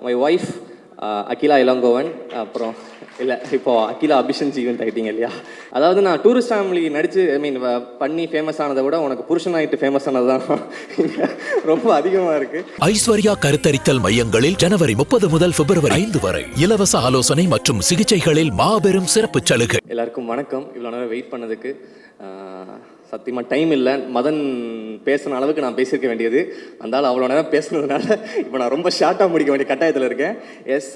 My wife Akila Elangovan, அப்புறம் இல்லை இப்போது அகிலா அபிஷன் ஜீவன் ஆகிட்டீங்க இல்லையா. அதாவது நான் டூரிஸ்ட் ஃபேமிலி நடித்து பண்ணி ஃபேமஸ் ஆனதை விட உனக்கு புருஷன் ஆகிட்டு ஃபேமஸ் ஆனது தான் ரொம்ப அதிகமாக இருக்குது. ஐஸ்வர்யா கருத்தரித்தல் மையங்களில் ஜனவரி 30 முதல் பிப்ரவரி 5 வரை இலவச ஆலோசனை மற்றும் சிகிச்சைகளில் மாபெரும் சிறப்பு சலுகை. எல்லாருக்கும் வணக்கம். இவ்வளோ நேரம் வெயிட் பண்ணதுக்கு சத்தியமாக டைம் இல்லை. மதன் பேசுன அளவுக்கு நான் பேசியிருக்க வேண்டியது, அந்தாலும் அவ்வளோ நேரம் பேசுனதுனால இப்போ நான் ரொம்ப ஷார்ட்டாக முடிக்க வேண்டிய கட்டாயத்தில் இருக்கேன். எஸ்,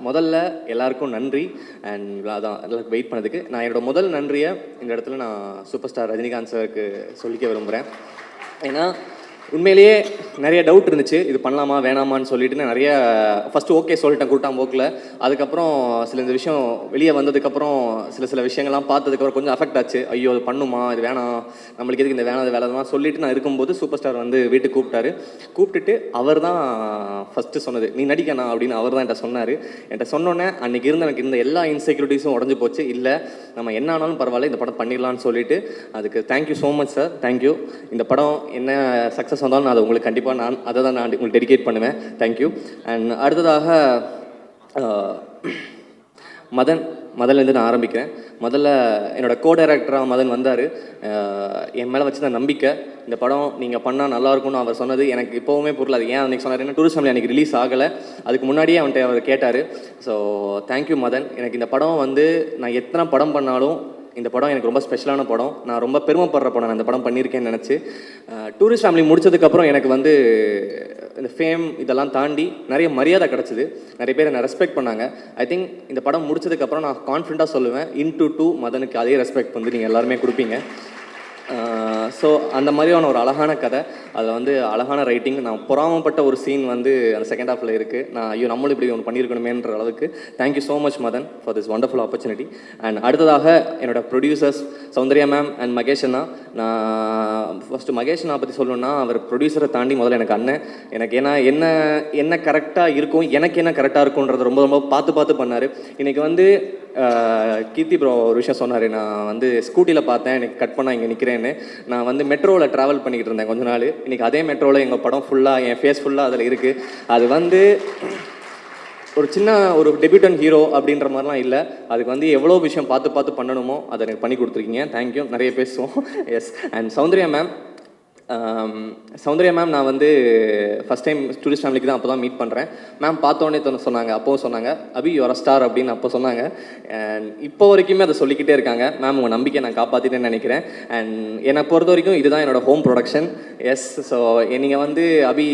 முதல்ல எல்லாருக்கும் நன்றி. அண்ட் அதான் எல்லாருக்கும் வெயிட் பண்ணதுக்கு நான் என்னோட முதல் நன்றியை இந்த இடத்துல நான் சூப்பர் ஸ்டார் ரஜினிகாந்த் சாருக்கு சொல்லிக்க விரும்புகிறேன். ஏன்னா உண்மையிலேயே நிறைய டவுட் இருந்துச்சு, இது பண்ணலாமா வேணாமான்னு சொல்லிட்டு. நான் நிறைய ஃபஸ்ட்டு ஓகே சொல்லிட்டேன் கூட்டாம் போக்கில். அதுக்கப்புறம் இந்த விஷயம் வெளியே வந்ததுக்கப்புறம் சில விஷயங்கள்லாம் பார்த்ததுக்கப்புறம் கொஞ்சம் அஃபெக்ட் ஆச்சு. ஐயோ அது பண்ணுமா, இது வேணாம், நம்மளுக்கு எதுக்கு இந்த வேணாம் வேலைதான் சொல்லிட்டு நான் இருக்கும்போது சூப்பர் ஸ்டார் வந்து வீட்டுக்கு கூப்பிட்டுட்டு அவர் தான் ஃபஸ்ட்டு சொன்னது, நீ நடிக்கணா அப்படின்னு அவர் தான் என்கிட்ட சொன்னார். என்கிட்ட சொன்னோன்னே அன்றைக்கி எனக்கு இருந்த எல்லா இன்செக்யூரிட்டிஸும் உடஞ்சி போச்சு. இல்லை நம்ம என்ன ஆனாலும் பரவாயில்ல, இந்த படம் பண்ணிடலான்னு சொல்லிட்டு அதுக்கு thank you so much sir, thank you. இந்த படம் என்ன சக்ஸஸ் வந்தாலும் நான் அதை உங்களுக்கு கண்டிப்பாக நான் உங்களுக்கு டெடிகேட் பண்ணுவேன். தேங்க்யூ. அண்ட் அடுத்ததாக மதன்லேருந்து நான் ஆரம்பிக்கிறேன். முதல்ல என்னோடய கோ டைரக்டராக மதன் வந்தார். என் மேலே வச்சு தான் நம்பிக்கை, இந்த படம் நீங்கள் பண்ணால் நல்லாயிருக்கும்னு அவர் சொன்னது எனக்கு இப்போவுமே புரியல. அது ஏன் அன்றைக்கி சொன்னார், ஏன்னா டூரிஸ்ட் ஃபேமிலி அன்றைக்கி ரிலீஸ் ஆகலை, அதுக்கு முன்னாடியே அவன்கிட்ட அவர் கேட்டார். So thank you Madhan. எனக்கு இந்த படம் வந்து நான் எத்தனை படம் பண்ணாலும் இந்த படம் எனக்கு ரொம்ப ஸ்பெஷலான படம். நான் ரொம்ப பெருமைப்படுற படம் நான் இந்த படம் பண்ணியிருக்கேன்னு நினச்சி. டூரிஸ்ட் ஃபேமிலி முடிச்சதுக்கப்புறம் எனக்கு வந்து இந்த ஃபேம் இதெல்லாம் தாண்டி நிறைய மரியாதை கிடச்சிது, நிறைய பேர் என்னை ரெஸ்பெக்ட் பண்ணாங்க. ஐ திங்க் இந்த படம் முடிச்சதுக்கப்புறம் நான் கான்ஃபிடண்ட்டாக சொல்லுவேன், இன்டு 2 மதனுக்கு அதே ரெஸ்பெக்ட் வந்து நீங்கள் எல்லாருமே கொடுப்பீங்க. ஸோ அந்த மாதிரியான ஒரு அழகான கதை, அதில் வந்து அழகான ரைட்டிங். நான் பொறாமப்பட்ட ஒரு சீன் வந்து அந்த செகண்ட் ஹாஃபில் இருக்குது. நான் ஐயோ நம்மளும் இப்படி ஒன்று பண்ணியிருக்கணுமேன்ற அளவுக்கு thank you so much Madan for this wonderful opportunity. And அடுத்ததாக என்னோட producers Soundarya ma'am and Mahesh அண்ணா. நான் ஃபஸ்ட்டு மகேஷ் அண்ணா பற்றி சொல்லணுன்னா, அவர் ப்ரொடியூசரை தாண்டி முதல்ல எனக்கு அண்ணன். எனக்கு ஏன்னா என்ன கரெக்டாக இருக்கும், எனக்கு என்ன கரெக்டாக இருக்கும்ன்றது ரொம்ப பார்த்து பண்ணார். இன்றைக்கி வந்து கீர்த்தி ப்ரோ ஒரு விஷயம் சொன்னார், நான் வந்து ஸ்கூட்டியில் பார்த்தேன், எனக்கு கட் பண்ணால் இங்கே நிற்கிறேன்னு. நான் வந்து மெட்ரோவில் ட்ராவல் பண்ணிக்கிட்டு இருந்தேன் கொஞ்ச நாள். இன்றைக்கி அதே மெட்ரோவில் எங்கள் படம் ஃபுல்லாக, என் ஃபேஸ் ஃபுல்லாக அதில் இருக்குது. அது வந்து ஒரு சின்ன ஒரு டெபியூட்டன் ஹீரோ அப்படின்ற மாதிரிலாம் இல்லை, அதுக்கு வந்து எவ்வளோ விஷயம் பார்த்து பண்ணணுமோ அதை எனக்கு பண்ணி கொடுத்துருக்கீங்க. தேங்க்யூ. நிறைய பேசுவோம். எஸ். அண்ட் சௌந்தர்யா மேம் நான் வந்து ஃபஸ்ட் டைம் டூரிஸ்ட் ஃபேமிலிக்கு தான் அப்போ தான் மீட் பண்ணுறேன். மேம் பார்த்தோன்னே சொன்னாங்க, அப்போவும் சொன்னாங்க, அபி யூ ஆர் அ ஸ்டார் அப்படின்னு அப்போ சொன்னாங்க. அண்ட் இப்போ வரைக்குமே அதை சொல்லிக்கிட்டே இருக்காங்க. மேம் உங்கள் நம்பிக்கை நான் காப்பாற்றிட்டேன்னு நினைக்கிறேன். அண்ட் என்னை பொறுத்த வரைக்கும் இதுதான் என்னோடய ஹோம் ப்ரொடக்ஷன். எஸ். ஸோ நீங்கள் வந்து அபி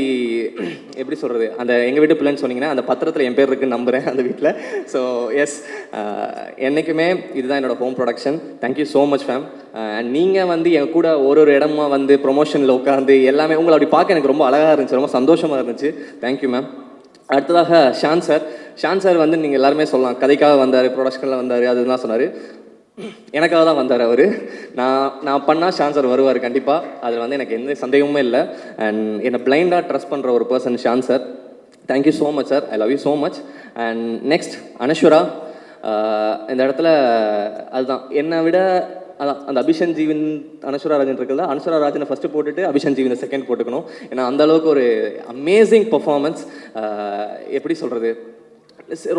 எப்படி சொல்கிறது, அந்த எங்கள் வீட்டு பிள்ளைன்னு சொன்னீங்கன்னா அந்த பத்திரத்தில் என் பேர் இருக்குன்னு நம்புகிறேன் அந்த வீட்டில். ஸோ எஸ், என்றைக்குமே இதுதான் என்னோடய home production. Thank you so much ma'am. And நீங்கள் வந்து என் கூட ஒரு இடமா வந்து ப்ரொமோஷனில் உட்காந்து எல்லாமே உங்களை அப்படி பார்க்க எனக்கு ரொம்ப அழகாக இருந்துச்சு, ரொம்ப சந்தோஷமாக இருந்துச்சு. Thank you ma'am. அடுத்ததாக ஷான் சார் வந்து நீங்கள் எல்லாருமே சொல்லலாம், கதைக்காக வந்தார், ப்ரொடக்ஷனில் வந்தார், அதுதான் சொன்னார். எனக்காக தான் வந்தார் அவர். நான் பண்ணால் ஷான் சார் வருவார் கண்டிப்பாக, அதில் வந்து எனக்கு எந்த சந்தேகமுமே இல்லை. அண்ட் என்னை பிளைண்டாக ட்ரஸ்ட் பண்ணுற ஒரு person Shaan sir. Thank you so much sir, I love you so much. And next Anaswara. இந்த இடத்துல அதுதான் என்னை விட அதான் அந்த அபிஷன் ஜீவன் அனஸ்வரா ராஜன் இருக்குல்ல, அனஸ்வரா ராஜனை ஃபஸ்ட்டு போட்டுட்டு அபிஷன் ஜீவனை செகண்ட் போட்டுக்கணும். ஏன்னா அந்தளவுக்கு ஒரு அமேசிங் பர்ஃபார்மன்ஸ். எப்படி சொல்கிறது,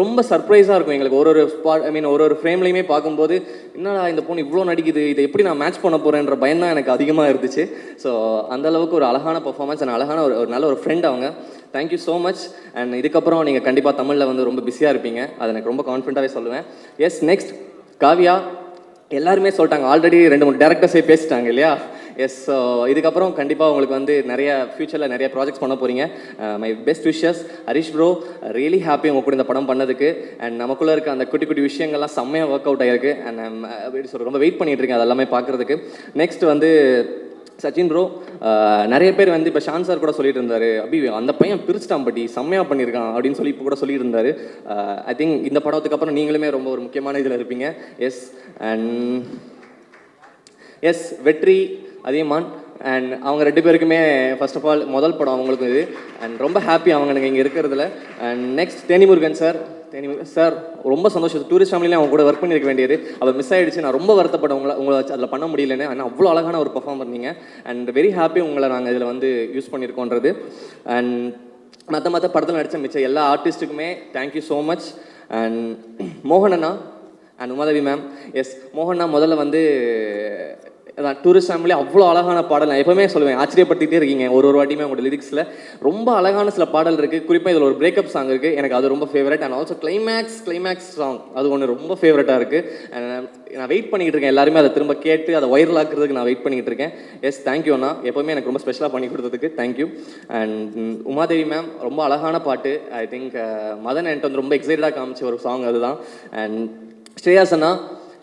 ரொம்ப சர்ப்ரைஸாக இருக்கும் எங்களுக்கு ஒரு ஸ்பாட். ஒரு ஃப்ரேம்லையுமே பார்க்கும்போது என்னடா இந்த பொண்ணு இவ்வளோ நடிக்குது, இதை எப்படி நான் மேட்ச் பண்ண போகிறேன்ற பயம் தான் எனக்கு அதிகமாக இருந்துச்சு. ஸோ அந்தளவுக்கு ஒரு அழகான பர்ஃபார்மன்ஸ் அண்ட் அழகான ஒரு நல்ல ஒரு ஃப்ரெண்ட் அவங்க. Thank you so much. அண்ட் இதுக்கப்புறம் நீங்கள் கண்டிப்பாக தமிழில் வந்து ரொம்ப பிஸியாக இருப்பீங்க, அதை எனக்கு ரொம்ப கான்ஃபிடண்ட்டாகவே சொல்லுவேன். எஸ். நெக்ஸ்ட் காவியா. எல்லாருமே சொல்லிட்டாங்க, ஆல்ரெடி 2-3 டேரக்டர்ஸே பேசிட்டாங்க இல்லையா. எஸ். ஸோ இதுக்கப்புறம் கண்டிப்பாக உங்களுக்கு வந்து நிறைய ஃப்யூச்சரில் நிறைய ப்ராஜெக்ட்ஸ் பண்ண போகிறீங்க. My best wishes. Harish bro, really happy உங்கள் கூட இந்த படம் பண்ணதுக்கு. அண்ட் நமக்குள்ளே இருக்க அந்த குட்டி விஷயங்கள்லாம் செம்மையாக ஒர்க் அவுட் ஆகிருக்கு. அண்ட் எப்படி சொல்கிறேன், ரொம்ப வெயிட் பண்ணிகிட்டு இருக்கேன் அதெல்லாமே பார்க்குறதுக்கு. நெக்ஸ்ட் வந்து சச்சின் ப்ரோ. நிறைய பேர் வந்து இப்போ ஷான் சார் கூட சொல்லிட்டு இருந்தார், அபி அந்த பையன் பிரிச்சுட்டான் பட்டி செம்மையாக பண்ணியிருக்கான் அப்படின்னு சொல்லி இப்போ கூட சொல்லிட்டு இருந்தார். ஐ திங்க் இந்த படத்துக்கு அப்புறம் நீங்களுமே ரொம்ப ஒரு முக்கியமான இதில் இருப்பீங்க. எஸ். அண்ட் எஸ், வெற்றி அதியமான் அண்ட் அவங்க 2 பேருக்குமே ஃபர்ஸ்ட் ஆஃப் ஆல் முதல் படம் அவங்களுக்கு இது. அண்ட் ரொம்ப ஹாப்பி அவங்க இங்கே இருக்கிறதுல. And next Theni Murugan sir. Sir ரொம்ப சந்தோஷம், டூரிஸ்ட் ஃபேமிலியில் அவங்க கூட ஒர்க் பண்ணியிருக்க வேண்டியது அவர் மிஸ் ஆகிடுச்சு. நான் ரொம்ப வருத்தப்பட்டேன் உங்களை வச்சு அதில் பண்ண முடியலன்னு. ஆனால் அவ்வளோ அழகான ஒரு பர்ஃபார்ம் பண்ணீங்க. அண்ட் வெரி ஹாப்பி உங்களை நாங்கள் இதில் வந்து யூஸ் பண்ணியிருக்கோன்றது. அண்ட் மற்ற படத்தில் நடித்த மிச்சம் எல்லா ஆர்டிஸ்ட்டுக்குமே தேங்க்யூ ஸோ மச். அண்ட் மோகன் அண்ணா அண்ட் உமாதேவி மேம். எஸ், மோகன்னா முதல்ல வந்து அதான் டூரிஸ்ட் ஃபேமிலி அவ்வளோ அழகான பாடல். நான் எப்போவுமே சொல்லுவேன், ஆச்சரியப்பட்டுகிட்டே இருக்கீங்க ஒரு வாட்டியுமே உங்களோட லிரிக்ஸில். ரொம்ப அழகான சில பாடல் இருக்குது. குறிப்பாக இதில் ஒரு பிரேக்கப் சாங் இருக்குது, எனக்கு அது ரொம்ப favourite. And also climax song அது ஒன்று ரொம்ப ஃபேவரட்டாக இருக்குது. நான் வெயிட் பண்ணிக்கிட்டு இருக்கேன், எல்லாருமே அதை திரும்ப கேட்டு அதை வைரல் ஆக்குறதுக்கு நான் வெயிட் பண்ணிக்கிட்டு இருக்கேன். எஸ், தேங்க்யூ அண்ணா, எப்போவுமே எனக்கு ரொம்ப ஸ்பெஷலாக பண்ணி கொடுத்ததுக்கு தேங்க்யூ. அண்ட் உமாதேவி மேம் ரொம்ப அழகான பாட்டு. ஐ திங்க் மதன் என்கிட்ட வந்து ரொம்ப எக்ஸைட்டடாக காமிச்ச ஒரு சாங் அதுதான். அண்ட் ஸ்ரேயாஸ் அண்ணா,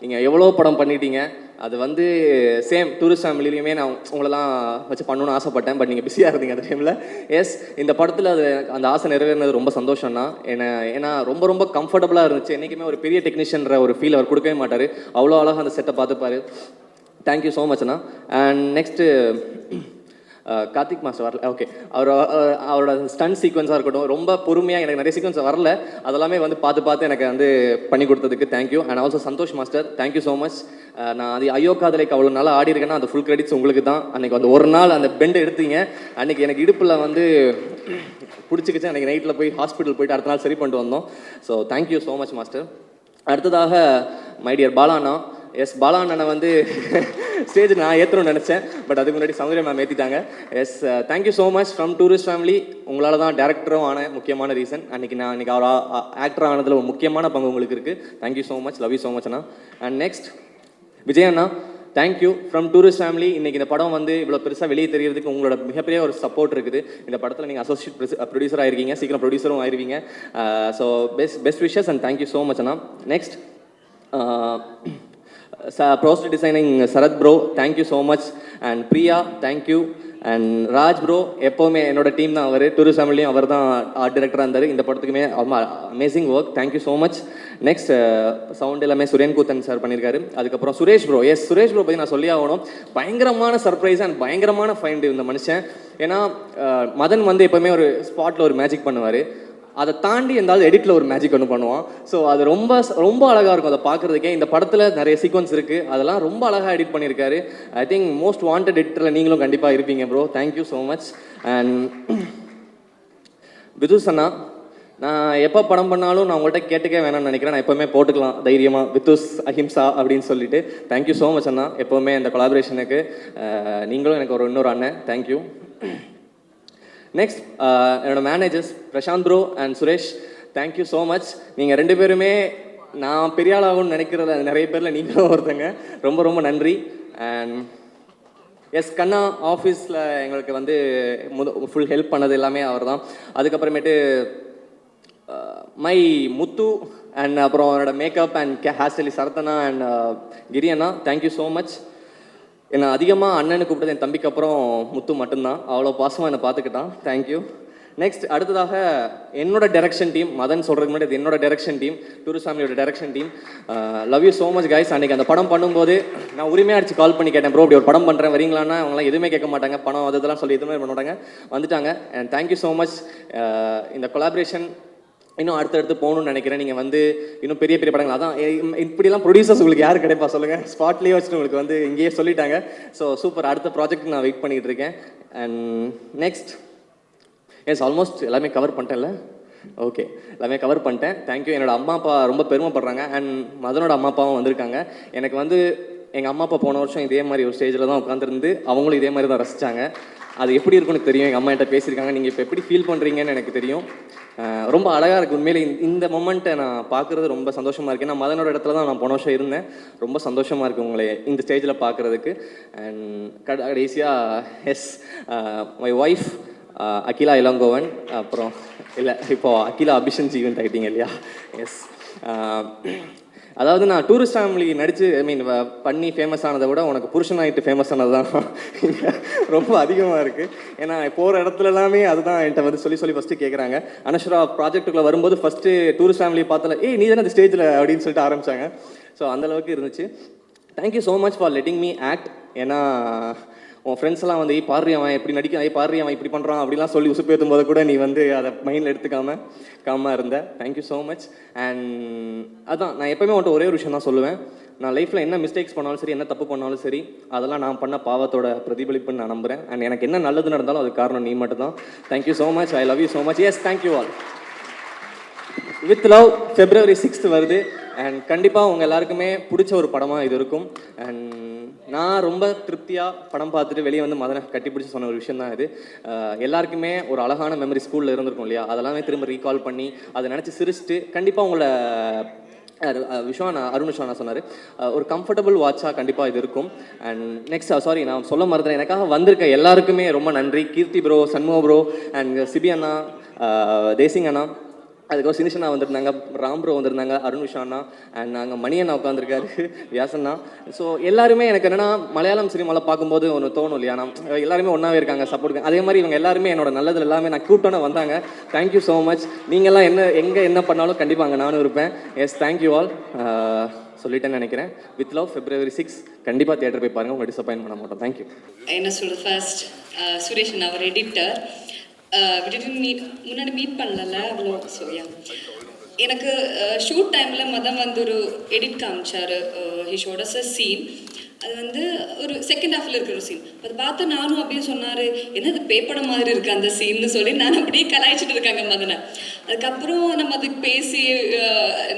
நீங்கள் எவ்வளோ படம் பண்ணிட்டீங்க, அது வந்து சேம் டூரிஸ்ட் ஃபேமிலியுமே நான் உங்களெல்லாம் வச்சு பண்ணணும்னு ஆசைப்பட்டேன். பட் நீங்கள் பிஸியாக இருந்தீங்க அந்த டைமில். எஸ், இந்த படத்தில் அது அந்த ஆசை நிறைவேறினது ரொம்ப சந்தோஷம்னா. ஏன்னா ரொம்ப கம்ஃபர்டபுளாக இருந்துச்சு. என்றைக்குமே ஒரு பெரிய டெக்னீஷியன்ற ஒரு ஃபீல் அவர் கொடுக்கவே மாட்டார். அவ்வளோ அழகாக அந்த செட்டை பார்த்துப்பார். தேங்க்யூ ஸோ மச்ண்ணா. அண்ட் நெக்ஸ்ட்டு கார்த்திக் மாஸ்டர் வரல. ஓகே, அவரோட ஸ்டன் சீக்வன்ஸாக இருக்கட்டும், ரொம்ப பொறுமையாக, எனக்கு நிறைய சீக்வன்ஸ் வரல, அதெல்லாமே வந்து பார்த்து எனக்கு வந்து பண்ணி கொடுத்ததுக்கு thank you. And also Santhosh master, thank you so much. நான் அது ஐயோ காதலைக்கு அவ்வளோ நாள் ஆடி இருக்கேன்னா அந்த ஃபுல் கிரெடிட்ஸ் உங்களுக்கு தான். அன்றைக்கி வந்து ஒரு நாள் அந்த பெண்டை எடுத்தீங்க, அன்றைக்கி எனக்கு இடுப்பில் வந்து பிடிச்சிக்கிச்சு. அன்றைக்கி நைட்டில் போய் ஹாஸ்பிட்டல் போயிட்டு அடுத்த நாள் சரி பண்ணிட்டு வந்தோம். So thank you so much master. அடுத்ததாக மை டியர் பாலாண்ணா. எஸ், பாலா அண்ணனை வந்து ஸ்டேஜ் நான் ஏற்றணும்னு நினச்சேன், பட் அதுக்கு முன்னாடி சௌந்தர்யா மேம் ஏற்றிட்டாங்க. Yes, thank you so much from tourist family. உங்களால் தான் டேரக்டரும் ஆன முக்கியமான ரீசன். அன்றைக்கி அவர் ஆக்டர் ஆனதில் ஒரு முக்கியமான பங்கு உங்களுக்கு இருக்குது. Thank you so much, love you so much Anna. And next Vijay Anna, thank you from tourist family. இன்றைக்கி இந்த படம் வந்து இவ்வளோ பெருசாக வெளியே தெரியறதுக்கு உங்களோட மிகப்பெரிய ஒரு சப்போர்ட் இருக்குது. இந்த படத்தில் நீங்கள் அசோசியேட் ப்ரொடியூசர் ஆயிருக்கீங்க, சீக்கிரம் ப்ரொடியூசரும் ஆயிருவீங்க. So best wishes and thank you so much அண்ணா. Next poster designing Sarath bro, thank you so much. And Priya, thank you. And Raj bro, எப்போவுமே என்னோட டீம் தான் அவர். டூரிஸ்ட் ஃபேமிலியும் அவர் தான் ஆர்ட் டைரக்டராக இருந்தார். இந்த படத்துக்குமே amazing work, thank you so much. Next sound எல்லாமே சுரேன் கூத்தன் சார் பண்ணியிருக்காரு. அதுக்கப்புறம் Suresh bro. Yes, Suresh bro பற்றி நான் சொல்லி ஆகணும். பயங்கரமான சர்ப்ரைஸ் அண்ட் பயங்கரமான ஃபைண்டு இந்த மனுஷன். ஏன்னா மதன் வந்து எப்போவுமே ஒரு ஸ்பாட்டில் ஒரு மேஜிக் பண்ணுவார், அதை தாண்டி எந்தாவது எடிட்டில் ஒரு மேஜிக் ஒன்று பண்ணுவான். ஸோ அது ரொம்ப அழகாக இருக்கும் அதை பார்க்குறதுக்கே. இந்த படத்தில் நிறைய சீக்வன்ஸ் இருக்குது, அதெல்லாம் ரொம்ப அழகாக எடிட் பண்ணியிருக்காரு. ஐ திங்க் மோஸ்ட் வாண்டட் எடிட்டரில் நீங்களும் கண்டிப்பாக இருப்பீங்க bro. Thank you so much. And Vidush அண்ணா, நான் எப்போ படம் பண்ணாலும் நான் உங்கள்கிட்ட கேட்டுக்கே வேணாம்னு நினைக்கிறேன். நான் எப்போவுமே போட்டுக்கலாம் தைரியமாக வித்துஸ் அஹிம்சா அப்படின்னு சொல்லிட்டு. தேங்க்யூ ஸோ மச் அண்ணா, எப்போவுமே இந்த கொலாபரேஷனுக்கு. நீங்களும் எனக்கு இன்னொரு அண்ணன், தேங்க்யூ. நெக்ஸ்ட் என்னோடய managers Prasanth bro and Suresh, thank you so much. நீங்கள் ரெண்டு பேருமே நான் பெரிய ஆளாகும்னு நினைக்கிறத நிறைய பேரில் நீங்களும் ஒருத்தங்க, ரொம்ப நன்றி. அண்ட் எஸ், கண்ணா ஆஃபீஸில் எங்களுக்கு வந்து ஃபுல் ஹெல்ப் பண்ணது எல்லாமே அவர் தான். அதுக்கப்புறமேட்டு மை முத்து அண்ட் அப்புறம் அவரோட மேக்கப் அண்ட் ஹேர் ஸ்டைலிஸ்ட் சரத்தனா அண்ட் கிரி அண்ணா, தேங்க்யூ ஸோ மச். என்னை அதிகமாக அண்ணனு கூப்பிட்டது என் தம்பிக்கு அப்புறம் முத்து மட்டும்தான். அவ்வளோ பாசமாக என்னை பார்த்துக்கிட்டான், தேங்க்யூ. நெக்ஸ்ட் அடுத்ததாக என்னோட டைரக்ஷன் டீம், மதன் சொல்கிறதுக்கு முன்னாடி என்னோட டைரக்ஷன் டீம், டூரிஸ்ட் ஃபேமிலியோட direction team. Love you so much guys. அன்றைக்கி அந்த படம் பண்ணும்போது நான் உரிமையாக அடிச்சு கால் பண்ணி கேட்டேன், ப்ரோ இப்படி ஒரு படம் பண்ணுறேன் வரீங்களான்னா, அவங்களாம் எதுவுமே கேட்க மாட்டாங்க, பணம் அதெல்லாம் சொல்லி எதுவுமே பண்ண மாட்டாங்க, வந்துட்டாங்க. And thank you so much. இந்த கொலாபரேஷன் இன்னும் அடுத்தடுத்து போகணும்னு நினைக்கிறேன். நீங்கள் வந்து இன்னும் பெரிய படங்கள், அதான் இப்படிலாம் ப்ரொடியூசர்ஸ் உங்களுக்கு யார் கிடைப்பா சொல்லுங்கள், ஸ்பாட்லேயே வச்சுட்டு உங்களுக்கு வந்து இங்கேயே சொல்லிட்டாங்க. ஸோ சூப்பர், அடுத்த ப்ராஜெக்ட் நான் வெயிட் பண்ணிகிட்டு இருக்கேன். அண்ட் நெக்ஸ்ட் எஸ், ஆல்மோஸ்ட் எல்லாமே கவர் பண்ணிட்டேன்ல. ஓகே, எல்லாமே கவர் பண்ணிட்டேன், தேங்க்யூ. என்னோடய அம்மா அப்பா ரொம்ப பெருமைப்படுறாங்க. அண்ட் மதனோட அம்மா அப்பாவும் வந்திருக்காங்க. எனக்கு வந்து எங்கள் அம்மா அப்பா போன வருஷம் இதே மாதிரி ஒரு ஸ்டேஜில் தான் உட்காந்துருந்து அவங்களும் இதே மாதிரி தான் ரசித்தாங்க. அது எப்படி இருக்குன்னு தெரியும், எங்கள் அம்மா என்கிட்ட பேசியிருக்காங்க. நீங்கள் இப்போ எப்படி ஃபீல் பண்ணுறீங்கன்னு எனக்கு தெரியும். ரொம்ப அழகாக இருக்குது உண்மையிலே. இந்த மொமெண்ட்டை நான் பார்க்குறது ரொம்ப சந்தோஷமாக இருக்குது. நான் மதனோட இடத்துல தான் நான் போன வருஷம் இருந்தேன். ரொம்ப சந்தோஷமாக இருக்குது உங்களை இந்த ஸ்டேஜில் பார்க்குறதுக்கு. அண்ட் கடைசியாக yes, my wife Akila Elangovan, அப்புறம் இல்லை இப்போது அகிலா அபிஷன் ஜீவன் ஆகிட்டீங்க இல்லையா. எஸ், அதாவது நான் டூரிஸ்ட் ஃபேமிலி நடித்து பண்ணி ஃபேமஸ் ஆனதை விட உனக்கு புருஷனாகிட்டு ஃபேமஸ் ஆனது தான் ரொம்ப அதிகமாக இருக்குது. ஏன்னா போகிற இடத்துல எல்லாமே அதுதான் என்கிட்ட வந்து சொல்லி ஃபஸ்ட்டு கேட்குறாங்க. அனஸ்வரா ப்ராஜெக்ட்டுக்குள்ளே வரும்போது ஃபஸ்ட்டு டூரிஸ்ட் ஃபேமிலி பார்த்தல, நீ தானே அந்த ஸ்டேஜில் அப்படின்னு சொல்லிட்டு ஆரம்பித்தாங்க. ஸோ அந்தளவுக்கு இருந்துச்சு. Thank you so much for letting me act. ஏன்னா உன் ஃப்ரெண்ட்ஸ் எல்லாம் வந்து பாரு அவன் எப்படி நடிக்கிறான், பாரு அவன் இப்படி பண்ணுறான் அப்படிலாம் சொல்லி உசுப்பேற்றும் போது கூட நீ வந்து அதை மைண்டில் எடுத்துக்காம காமாக இருந்த. Thank you so much. அண்ட் அதான் நான் எப்போவுமே வந்துட்டு ஒரே ஒரு விஷயம் தான் சொல்லுவேன், நான் லைஃப்பில் என்ன மிஸ்டேக்ஸ் பண்ணாலும் சரி, என்ன தப்பு பண்ணாலும் சரி, அதெல்லாம் நான் பண்ண பாவத்தோட பிரதிபலிப்புன்னு நான் நம்புகிறேன். அண்ட் எனக்கு என்ன நல்லது நடந்தாலும் அதுக்கு காரணம் நீ மட்டும் தான். Thank you so much. I love you so much. Yes, thank you all. With love February 6th வருது. அண்ட் கண்டிப்பாக உங்கள் எல்லாருக்குமே பிடிச்ச ஒரு படமாக இது இருக்கும். அண்ட் நான் ரொம்ப திருப்தியாக படம் பார்த்துட்டு வெளியே வந்து மதனை கட்டி பிடிச்சி சொன்ன ஒரு விஷயம் தான் இது. எல்லாருக்குமே ஒரு அழகான மெமரி ஸ்கூலில் இருந்திருக்கும் இல்லையா, அதெல்லாமே திரும்ப ரீகால் பண்ணி அதை நினச்சி சிரிச்சுட்டு கண்டிப்பாக உங்களை அருண் விஸ்வானா சொன்னார், ஒரு கம்ஃபர்டபுள் வாட்சாக கண்டிப்பாக இது இருக்கும். அண்ட் நெக்ஸ்ட் சாரி நான் சொல்ல மறந்துட்டேன், எனக்காக வந்திருக்க எல்லாருக்குமே ரொம்ப நன்றி. Keerthi bro, Shanmuga bro, and Sibi அண்ணா, தேசிங் அண்ணா, அதுக்கப்புறம் சினிஷனா வந்திருந்தாங்க, ராம் ப்ரோ வந்திருந்தாங்க, அருண் விஷாண்ணா, அண்ட் நாங்கள் மணி அண்ணா உட்காந்துருக்காரு, வியாசண்ணா. ஸோ எல்லாருமே எனக்கு என்னென்னா மலையாளம் சினிமாவில் பார்க்கும்போது ஒன்று தோணும் இல்லையா, எல்லாருமே ஒன்றாவே இருக்காங்க, சப்போர்ட். அதே மாதிரி இவங்க எல்லாருமே என்னோட நல்லது எல்லாமே நான் கூப்பிட்டோன்னே வந்தாங்க. Thank you so much. நீங்கள்லாம் எங்கே என்ன பண்ணாலும் கண்டிப்பாக அங்கே நானும் இருப்பேன். Yes, thank you all. சொல்லிட்டேன்னு நினைக்கிறேன். வித் லவ் February 6 கண்டிப்பாக தியேட்டர் போய் பாருங்கள், உங்களை டிசப்பாயின்ட் பண்ண மாட்டோம். தேங்க்யூ. என்ன சொல்கிறது, ஃபர்ஸ்ட் சுரேஷ் அவர் எடிட்டர் முன்னாடி மீட் பண்ணல அவ்வளோ. ஸோ எனக்கு ஷூட் டைமில் வந்து ஒரு எடிட் காமிச்சார். He shot us a scene. அது வந்து ஒரு செகண்ட் ஹாஃபில் இருக்கிற ஒரு சீன். அதை பார்த்து நானும் அப்படியே சொன்னார், என்னது பேப்படம் மாதிரி இருக்குது அந்த சீன்னு சொல்லி நான் அப்படியே கலாய்ச்சிட்டு இருக்காங்க மதனை. அதுக்கப்புறம் நம்ம அதுக்கு பேசி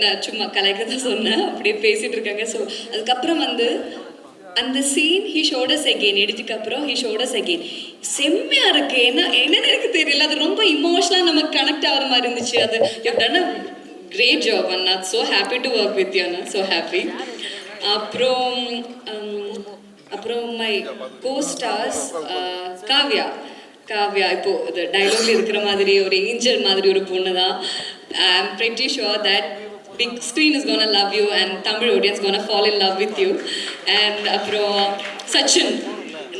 நான் சும்மா கலாய்க்க தான் சொன்னேன், அப்படியே பேசிகிட்டு இருக்காங்க. ஸோ அதுக்கப்புறம் வந்து அந்த சீன் ஹி ஷோடஸ் அகெயின், எடுத்துக்கு அப்புறம் ஹி ஷோடஸ் அகெயின். செம்மையாக இருக்குது. என்னன்னு எனக்கு தெரியல, அது ரொம்ப இமோஷனலாக நமக்கு கனெக்ட் ஆகிற மாதிரி இருந்துச்சு. அது you done a great job அண்ணா. So happy to work with you அண்ணா, ஸோ ஹாப்பி. அப்புறம் மை கோஸ்டார்ஸ் காவ்யா இப்போ இது டைலாக்ல இருக்கிற மாதிரி ஒரு ஏஞ்சல் மாதிரி ஒரு பொண்ணு தான். ஐ ஆம் pretty sure that big screen is gonna love you and Tamil audience gonna fall in love with you. And அப்புறம் சச்சின்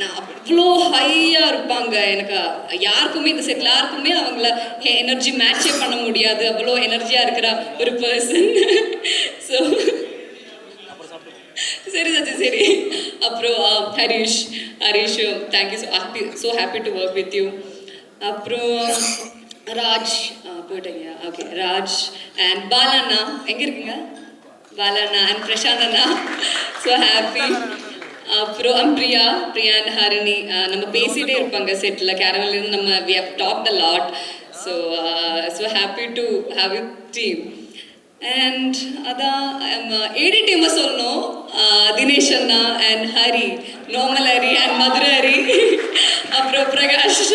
அவ்வளோ ஹையாக இருப்பாங்க. எனக்கு யாருக்குமே இந்த செட்டில் யாருக்குமே அவங்கள எனர்ஜி மேட்சே பண்ண முடியாது, அவ்வளோ எனர்ஜியாக இருக்கிற ஒரு பர்சன். ஸோ சரி சச்சி சரி. அப்புறம் Harish thank you, so happy to work with you. அப்புறம் ராஜ் போயிட்டீங்க, ஓகே. ராஜ் அண்ட் பாலண்ணா எங்கே இருக்கீங்க? பாலண்ணா அண்ட் பிரசாந்த் அண்ணா, ஸோ ஹாப்பி. அப்புறம் பிரியா அண்ட் ஹரிணி நம்ம பேசிகிட்டே இருப்பாங்க செட்டில், கேரவன்லேருந்து நம்ம we have talked a lot. So happy to have you team. And அதான் ஏடி டீமை சொல்லணும், தினேஷ் அண்ணா and Hari, normal Hari and Madurai Hari, அப்புறம் பிரகாஷ்,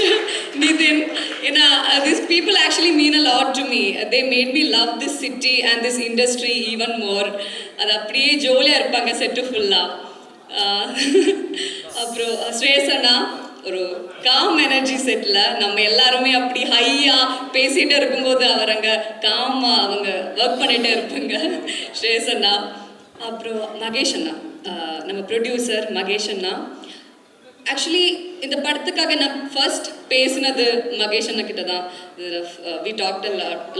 நிதின். ஏன்னா these people actually mean a lot to me. They made me love this city and this industry even more. அது அப்படியே ஜோலியாக இருப்பாங்க set ஃபுல்லாக. அப்புறம் ஸ்ரேயஸ் அண்ணா ஒரு காம் எனர்ஜி செட்டில் நம்ம எல்லாருமே அப்படி ஹையாக பேசிகிட்டே இருக்கும்போது அவர் அங்கே காமாக அவங்க ஒர்க் பண்ணிகிட்டே இருப்பாங்க, ஸ்ரேயஸ் அண்ணா. அப்புறம் மகேஷ் அண்ணா, நம்ம ப்ரொடியூசர் மகேஷ் அண்ணா. ஆக்சுவலி இந்த படத்துக்காக நான் ஃபர்ஸ்ட் பேசினது மகேஷ் அண்ணா கிட்ட தான். We talked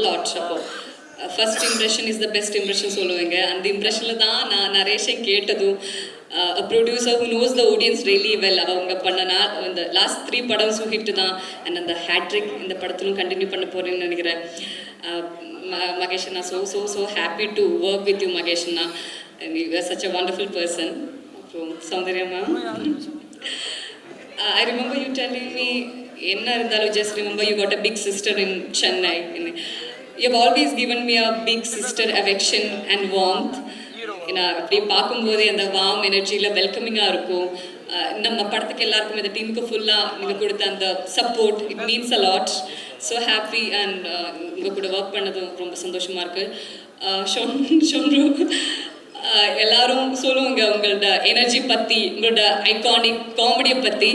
lot. அப்போ first impression is the best impression சொல்லுவாங்க. அந்த இம்ப்ரெஷனில் தான் நான் நரேஷன் கேட்டதும். A producer who knows the audience really well. அவங்க பண்ணனா இந்த லாஸ்ட் 3 படம் ஹிட் தான். அண்ட் அந்த ஹேட்ரிக் இந்த படத்திலும் கண்டினியூ பண்ண போகிறேன்னு நினைக்கிறேன். மகேஷ் அண்ணா, so happy to work with you Mahesh Anna. And you are such a wonderful person. அப்புறம் Soundarya ma'am, I remember you telling me, என்ன இருந்தாலும் just remember you got a big sister in Chennai. You have always given me a big sister affection and warmth. ஏன்னா அப்படியே பார்க்கும்போதே அந்த warm எனர்ஜியில் வெல்கமிங்காக இருக்கும். நம்ம படத்துக்கு எல்லாருக்கும் இந்த டீமுக்கு ஃபுல்லாக நீங்கள் கொடுத்த அந்த support, it means a lot. So happy. And உங்கள் கூட ஒர்க் பண்ணதும் ரொம்ப சந்தோஷமாக இருக்குது. ஷொன்ரு எல்லாரும் சொல்லுவாங்க உங்களோட எனர்ஜி பற்றி, உங்களோட ஐகானிக் காமெடியை பற்றி.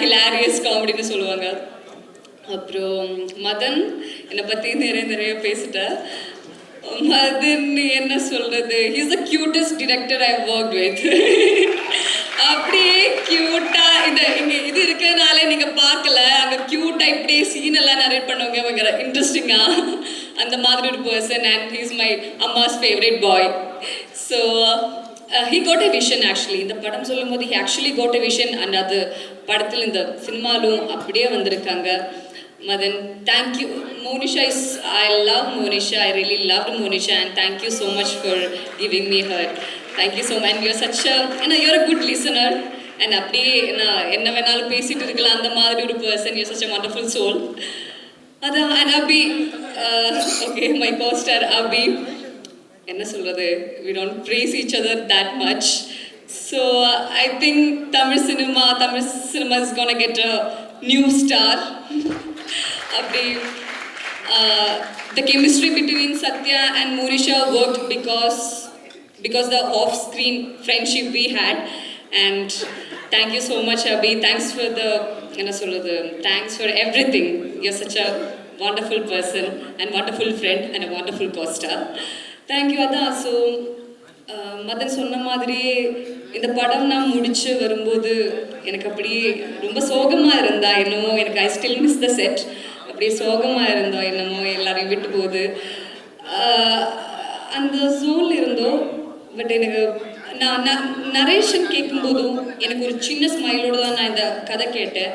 ஹிலாரியஸ் காமெடின்னு சொல்லுவாங்க. அப்புறம் மதன் என்னை பற்றி நிறைய பேசிட்டேன். மதன் என்ன சொல்கிறது, he's the cutest director I work with. அப்படியே க்யூட்டாக இங்கே இது இருக்கிறதுனால நீங்கள் பார்க்கல, அங்கே க்யூட்டாக இப்படியே சீனெல்லாம் நரேட் பண்ணுவாங்க அவங்க இன்ட்ரெஸ்டிங்காக. அந்த மாதிரி ஒரு person. And he's my அம்மாஸ் favourite bye. So he got a vision actually. இந்த படம் சொல்லும்போது he actually got a vision and அது படத்தில் இந்த சினிமாலும் அப்படியே வந்திருக்காங்க. Madan, thank you. Monisha I love Monisha. I really loved Monisha and thank you so much for giving me her. Thank you so much. And you're such a, you're a good listener. And அப்படியே என்ன வேணாலும் பேசிட்டு இருக்கலாம் அந்த மாதிரி ஒரு person. You're such a wonderful soul. அதான் and Abhi, okay, my co-star Abhi. என்ன சொல்றது, we don't praise each other that much. So I think Tamil cinema is gonna get a new star. Abhi, the chemistry between Satya and Monisha worked because the off-screen friendship we had. And thank you so much, Abhi. Thanks for thanks for everything. You're such a wonderful person and wonderful friend and a wonderful co-star. Thank you, Ada. So, Madan சொன்ன மாதிரியே இந்த படம் நான் முடிச்சு வரும்போது எனக்கு அப்படியே ரொம்ப சோகமாக இருந்தா என்னமோ, எனக்கு I still miss the set. அப்படியே சோகமாக இருந்தோம் என்னமோ, எல்லாரையும் விட்டு போகுது அந்த ஜோன் இருந்தோம். பட் எனக்கு நான் நரேஷன் கேட்கும்போதும் எனக்கு ஒரு சின்ன ஸ்மைலோடு தான் நான் இந்த கதை கேட்டேன்.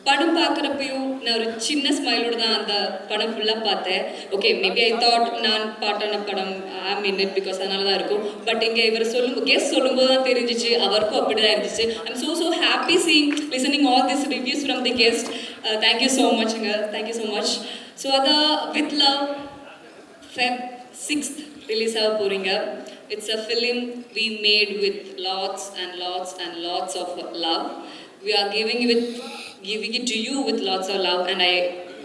படம் பார்க்குறப்பையும் நான் ஒரு சின்ன ஸ்மைலோடு தான் அந்த படம் ஃபுல்லாக பார்த்தேன். ஓகே, மேபி ஐ தாட் நான் பாட்டான படம் ஐம் இன் இட் பிகாஸ் அதனால தான் இருக்கும். பட் இங்கே இவர் கெஸ்ட் சொல்லும்போது தான் தெரிஞ்சிச்சு அவருக்கும் அப்படி தான் இருந்துச்சு. I'm so happy listening all this reviews from the guest. Thank you so மச்ங்க, தேங்க்யூ ஸோ மச். ஸோ அதான் with love Feb 6th release ஆக போகிறீங்க. It's a film we made with lots and lots and lots of love. We are giving it to you with lots of love, and I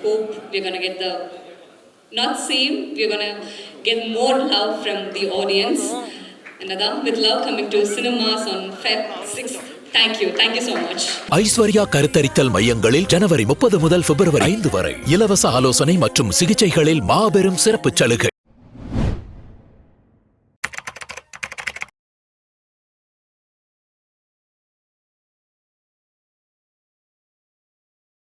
hope we're going to get we're going to get more love from the audience. And Adam, with love coming to cinemas on Feb 6th. Thank you so much. Aishwarya கருத்தரித்தல் மையங்களில் ஜனவரி 30 முதல் பிப்ரவரி 5 வரை இலவச ஆலோசனை மற்றும் சிகிச்சைகளில் மாபெரும் சிறப்பு சலுகை.